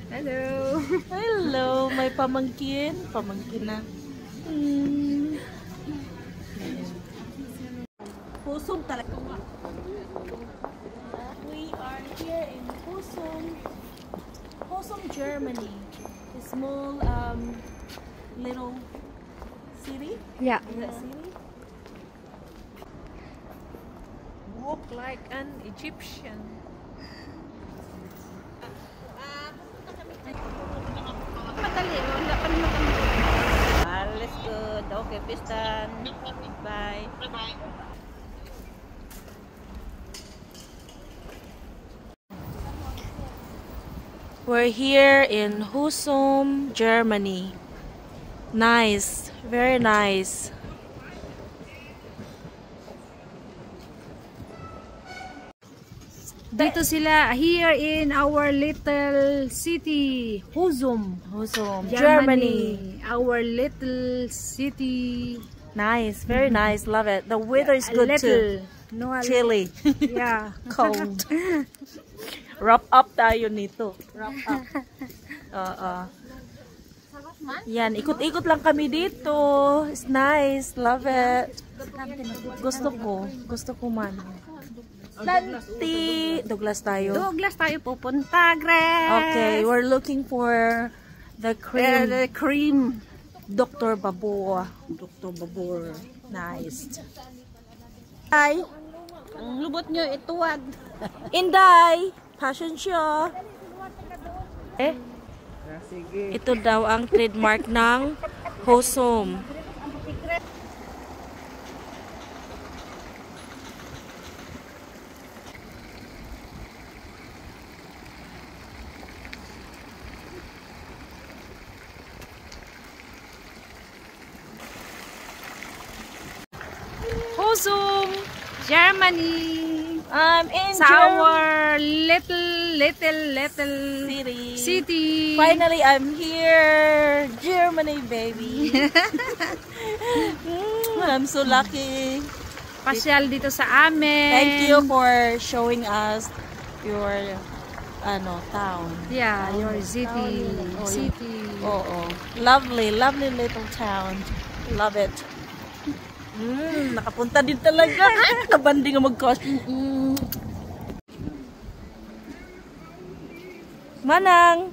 Hello. Hello, may pamangkin. Pamangkin na. Husum talaga. We are here in Husum, Germany. A small, little city. Yeah. Is that city? Walk like an Egyptian. Let's go. Okay, peace done. Bye. Bye-bye. We're here in Husum, Germany. Nice, very nice. Dito sila here in our little city, Husum, Germany. Our little city. Nice, very nice. Love it. The weather is good too. No, Chilly. yeah. Cold. Wrap up tayo nito. Wrap up. Yan, ikot-ikot lang kami dito. It's nice. Love it. Gusto ko man. Douglas tayo. Douglas tayo pupunta, Grace. Okay, we're looking for the cream. The cream. Dr. Babor. Dr. Babor. Nice. Hi. Ang lubot nyo, ituwad. Inday. Passion show. Ito daw ang trademark ng Husum. Husum, Germany. I'm in Our little city. Finally, I'm here. Germany, baby. I'm so lucky. Pasyal dito sa amin. Thank you for showing us your town. Yeah, your city. Oo. Lovely, lovely little town. Love it. Nakapunta din talaga. Kabanding ang mag-costume. Manang!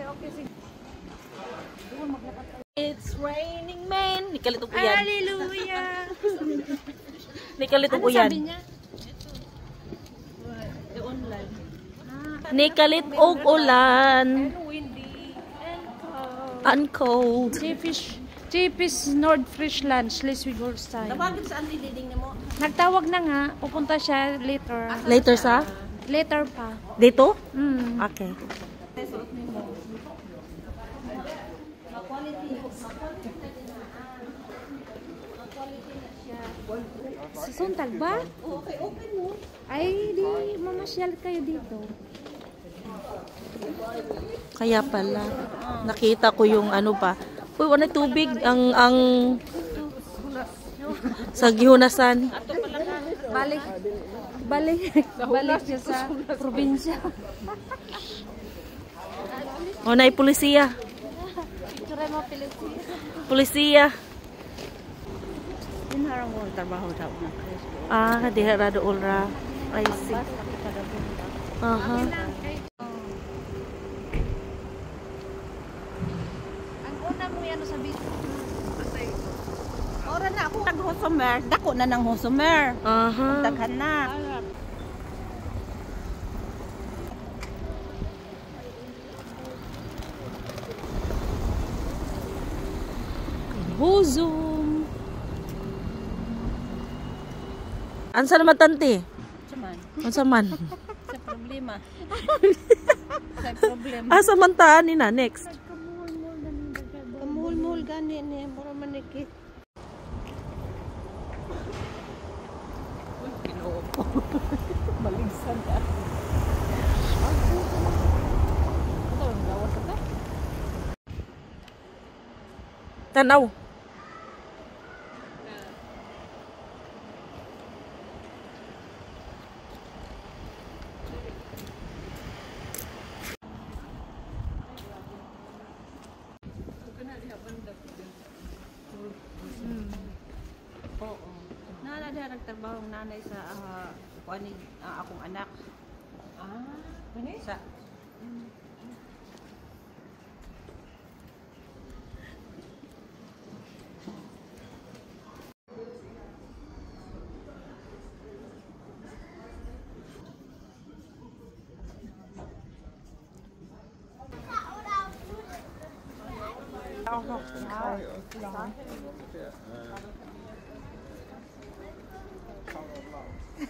Okay, sige. It's raining man. Nikalit og uyan. Hallelujah. Nikalit og Ano uyan. sabi niya? Online. Nikalit og ulan. Windy And cold. Typisch Nordfriesland, Schleswig-Holstein. Tawagin saan niliding mo? Nagtawag na nga, pupunta siya later. Later sa? Later pa. Dito? Mm. Okay. Susuntag ba? Okay, open mo. Ay, di mamasyal kayo dito. Kaya pala. Nakita ko yung ano pa. Uy, wala tubig. Ang sa gihunasan. Balik siya sa probinsya. O, na pulisiya. Pulisiya. Inharang mo trabaho daw na. Diha rado ulra. I see. Aha. Ang una mo yan sa video. Ora na ako nag-Husumer. Dako na ng Husumer. Aha. Daghan na. Husum. Ansa naman tanti? Saman. Unsa man? Sa problema problema. Sa problema. Ah, samantaan ni na next. Kamul-mul gani ni mura manikit. Maligsan ka. Tanaw. Oo. Naalala nagtrabaho ang nanay sa akong anak. Sa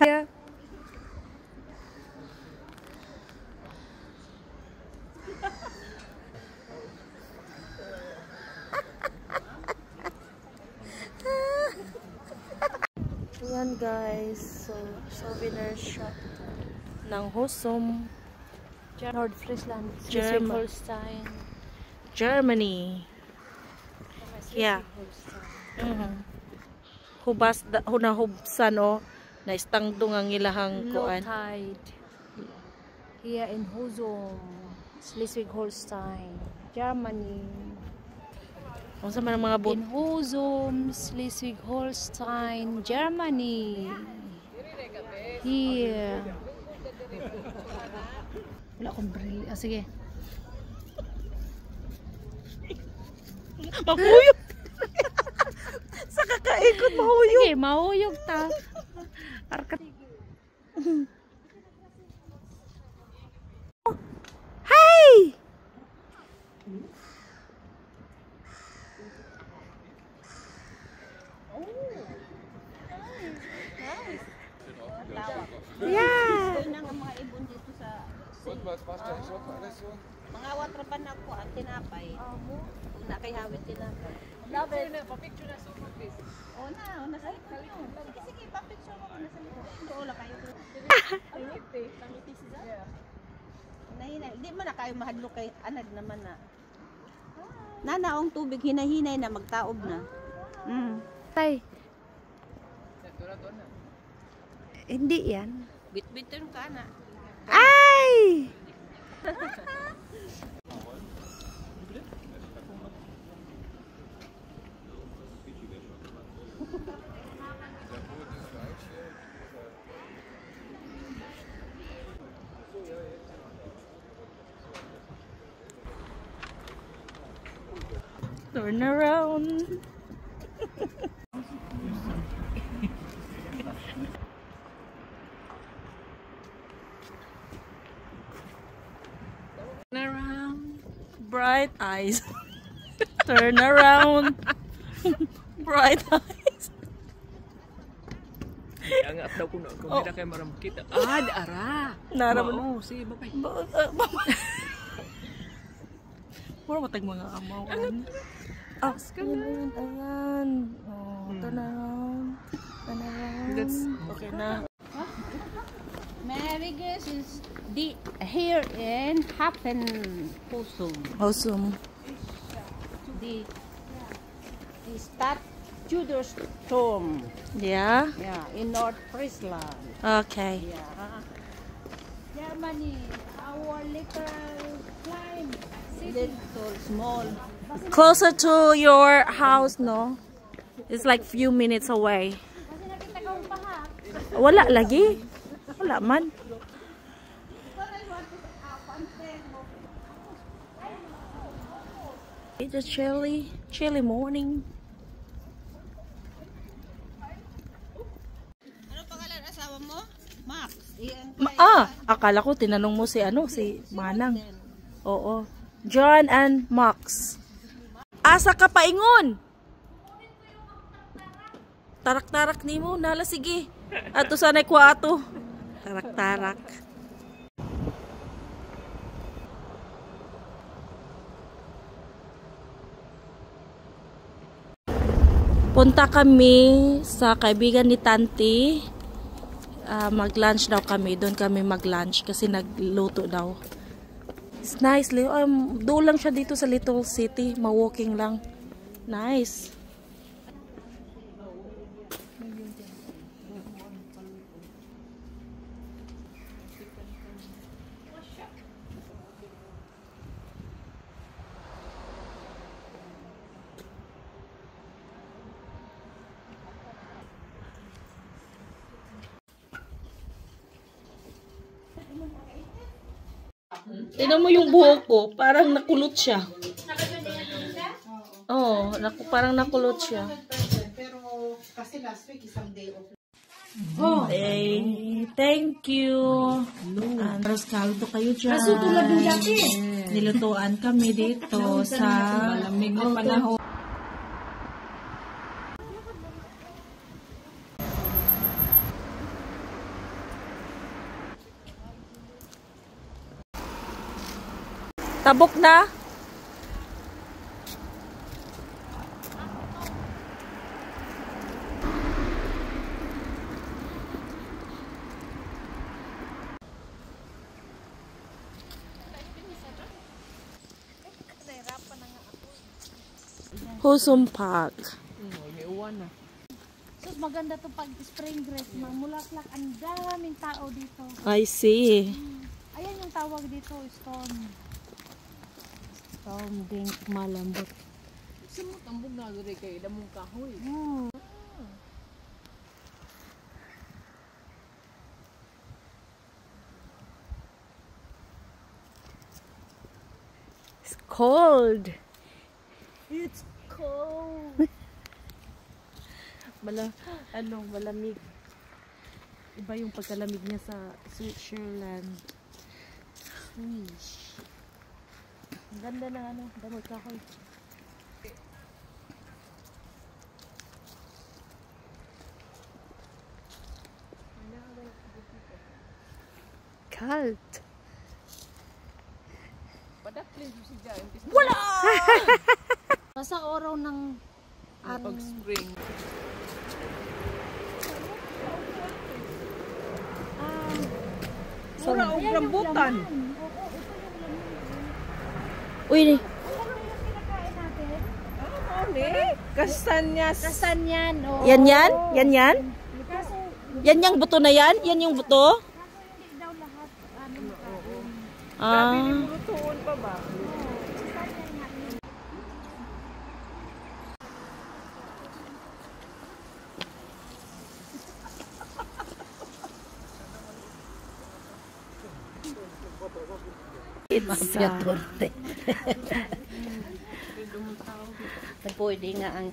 Yeah. Ayan guys, so souvenir shop ng Husum, Nordfriesland, Schleswig-Holstein, Germany. Yeah. Hubas hunahubsan o na istangdo ang ilahang low kuan. tide here in Husum, Schleswig-Holstein, Germany. Unsa man ang mga boat? In Husum, Schleswig-Holstein, Germany. Here. Wala akong brilli. Ah, sige. Mahuyog. Sa kakaikot mahuyog. Sige, mahuyog ta. Arkat. Hey! Yeah. Doon ang mga ibon dito sa mga watrapan ako at tinapay. Na kay hawit tinapay. Dapat na pa-picture na super please. Oh na sa ito. Sige, pa-picture mo na sa ito. Wala kayo. Pangiti siya. Nahina, di man na kayo mahadlok kay anad naman na. Nanaong tubig hinahinay na magtaob na. Tay. Hindi yan. Bit-biton ka na. Ay! Turn around. Turn around. Bright eyes. Turn around. Bright eyes. Angat daw ko na kung hindi kayo maram kita. Ah, ara. Naraman. Oo, sige, babay. Puro matag mga amaw. Ah, ayan, ayan. Oh, turn around. Turn around. That's Okay na. Merry Christmas. Here in Hafen Husum. Awesome. The Stad Tudor Storm. Yeah? Yeah, in North Friesland. Okay. Yeah. Germany, our little climb. Little small. Closer to your house, no? It's like few minutes away. Kasi nakita ko pa ha. Wala lagi. Wala man. It's a chilly morning. Ano pangalan asawa mo? Max. Akala ko tinanong mo si si Manang. Oo. John and Max. Asa ka paingon? Tarak-tarak nimo nala sige. Ato sanay ko ato. Tarak-tarak. Punta kami sa kaibigan ni Tanti. Mag-lunch daw kami. Doon kami mag-lunch kasi nagluto daw. It's nice. Doon lang siya dito sa Little City. Ma-walking lang. Nice. Tingnan mo yung buhok ko, parang nakulot siya. Oo, parang nakulot siya. Pero kasi last week isang day off. Thank you. Aros kaldo kayo dyan. Nilutuan kami dito sa malamig na panahon. Tabok na. Husum Park. May uwan na. Sus, maganda to pag spring break. Mamulaklak, ang daming tao dito. I see. Ayan yung tawag dito, stone. Stone din malambot. Sumut ang bugna diri kay damong kahoy. It's cold. It's cold. Malamig. Iba yung pagkalamig niya sa Switzerland. Swish. Ang ganda ng damot kahoy. Cold. Padaklis mo si Jan. Wala! Sa oraw ng Pag spring. Mura o rambutan. Uy, Kastanyas. kasanyan. Oo. yan? Yan yung buto na yan? Yan yung buto? Hindi daw lahat. Ah. Lutuon pa ba? Pwede nga ang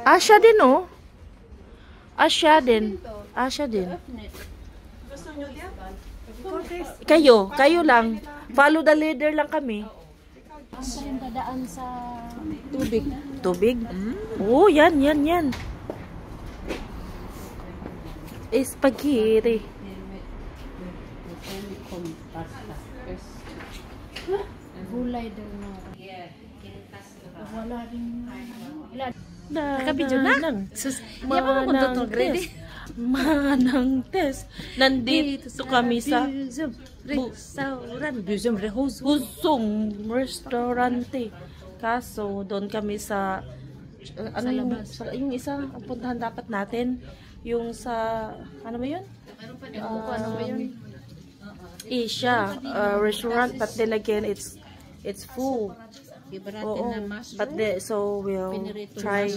Asya din, oh. Asya din. Kayo lang. Follow the leader lang kami. ang tayong dadaan sa Tubig? Oh, yan. Spaghetti. gulay daw na. Wala rin. Nakabidyo na. Manang test. Nandito kami sa Husum Restaurante. Kaso, doon kami sa yung isa, ang puntahan dapat natin. Yung sa, ano ba yun? Asia restaurant, but then again, it's full. Oo. But so we'll try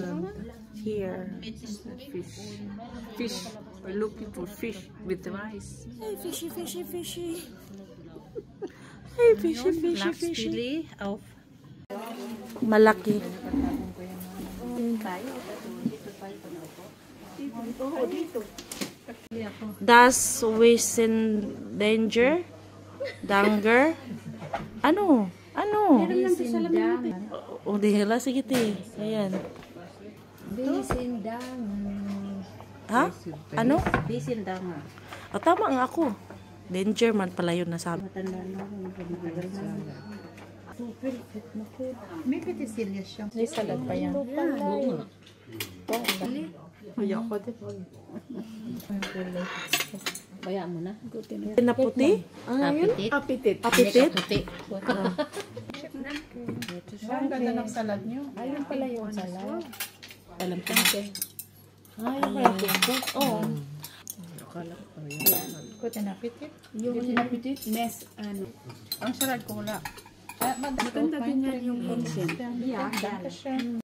here. Fish. We're looking for fish with rice. Hey, fishy. Malaki. Das Wissen Danger. Ano? O, di hala, sige te. Ayan. Ha? Ano? O, tama nga ako. Danger man pala yun nasabi. May petisilla siya. May salad pa yan. Baya mo na. Na puti? Apitit. Apitit. Apitit? Ang ganda ng salad niyo. Ayun pala yung salad. Alam ko Oo. Kote na apitit. yung apitit, mes, ano. Ang salad ko wala. Maganda din yan yung content. Yeah, siya.